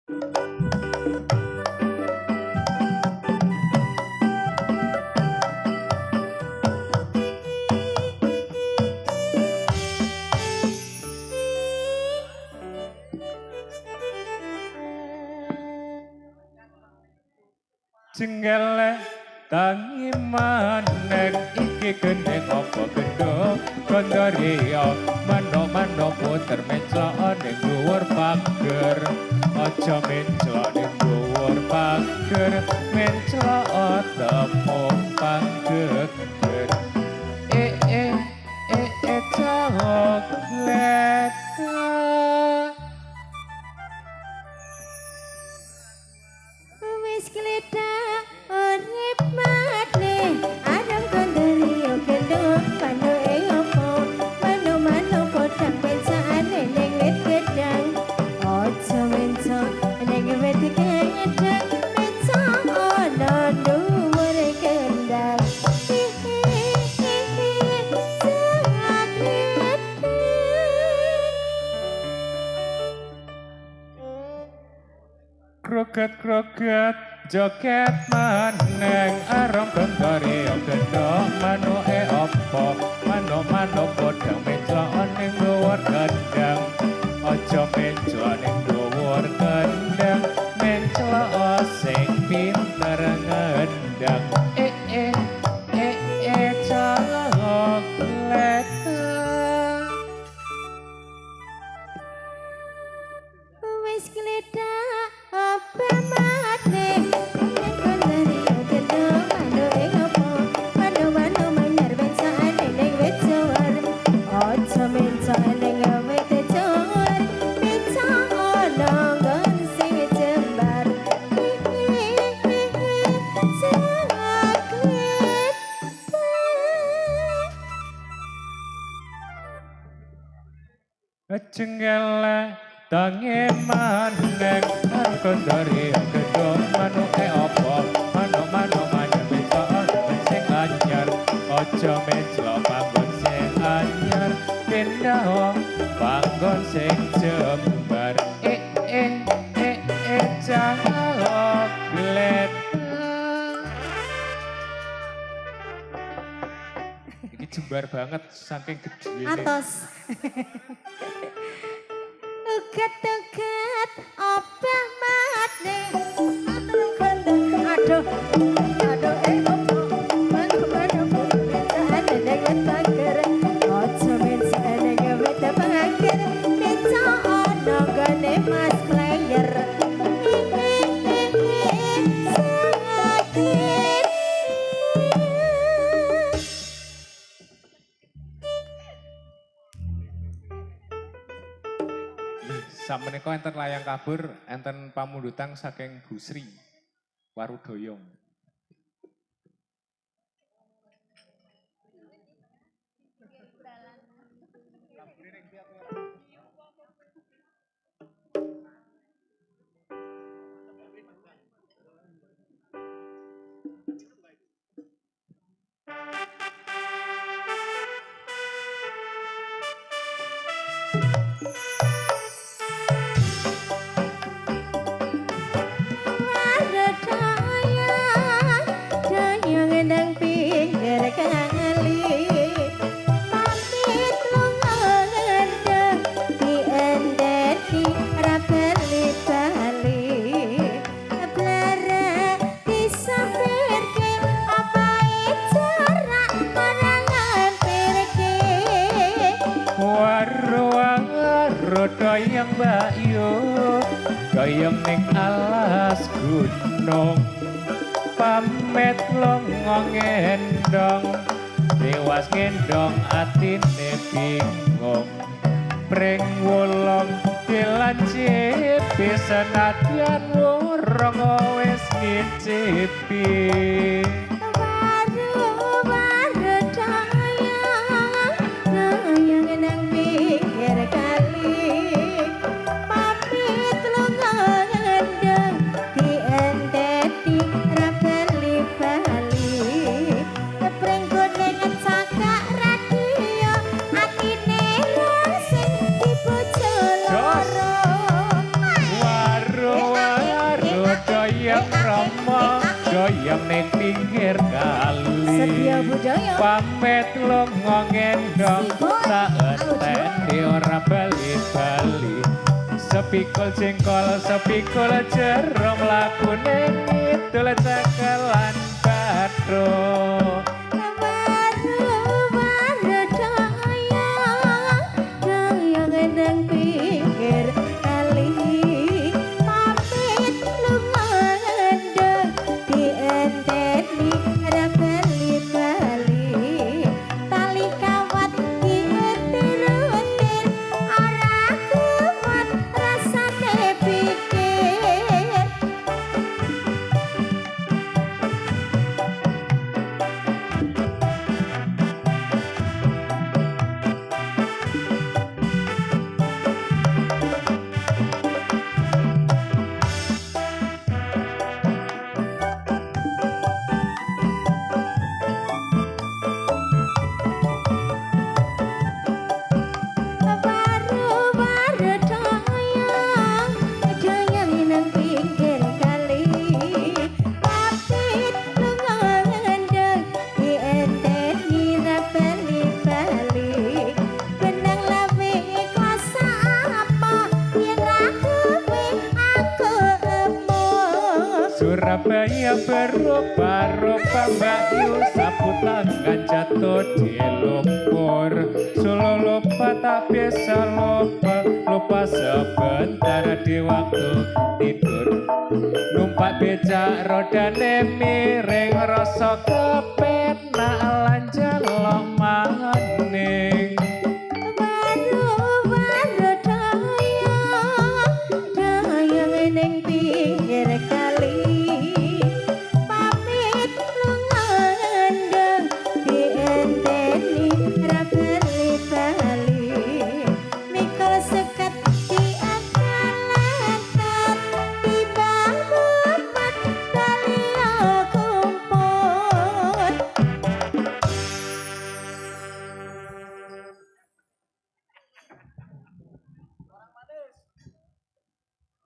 Jenggele tangi maneng iki gendeng apa gendong gondorio mano-mano puter menclok ning dhuwur pager aja menclok ning dhuwur pager menclok tepung panggeger coklet wis gledak urip maneh arep gondorio gendong panu ing opo mano-mano podang pensane ning wit gedang aja mencok ning wit gedang mencok ana dhuwur kendang kroket-kroket joget maneng arep gondorio gendong manuke apa mano-mano podang menclok ning dhuwur gendang aja menclok ning dhuwur gendang menclok sing pinter ngendang coklet wis gledak apa maneh gondorio gendong panu ing opo mano-mano menyar pensane ning wit jawar aja mencok ning wit jawar mencok ana nggon sing jembar Jenggele tangi maneng gondorio gendong manuke apa mano-mano manyen menclok sing anyar aja menclok panggon sing anyar pindah panggon sing jembar coklet iki jembar banget saking gedhe atos uget-uget apa maneh aduh opo mano-mano pensane ning wit pager aja pensane ning wit pager mencok ana gone mas player Sameneika enten layang kabur, enten pamundhutan saking Gusri Warudoyong. Dayang nang pinggir kali pamit lunga ngendeng diendeti ra bali-bali blara disampirke apa jarak marang lampirke Waru doyong mbakyu doyong ning alas gunung pamit lunga ngendong dewas ngendong atine bingung pring wolong dilancipi senadyan urung wis ngicipi waru dayang nang pinggir kali pamit lunga ngendeng diendeti ra bali-bali pring kuning cakak radio atine sing dibojo loro waru Yang Rama goyang ning pinggir kali Setia budaya pamit lunga ngendong saenteni ora bali-bali sepikul jengkol sepikul jeruk lakune ngidul cekelan bathuk Surabaya berupa-rupa Mbak Yu saputan jatuh di lumpur Solo lupa tak bisa lupa sebentar di waktu tidur numpak becak rodane miring rasa kepe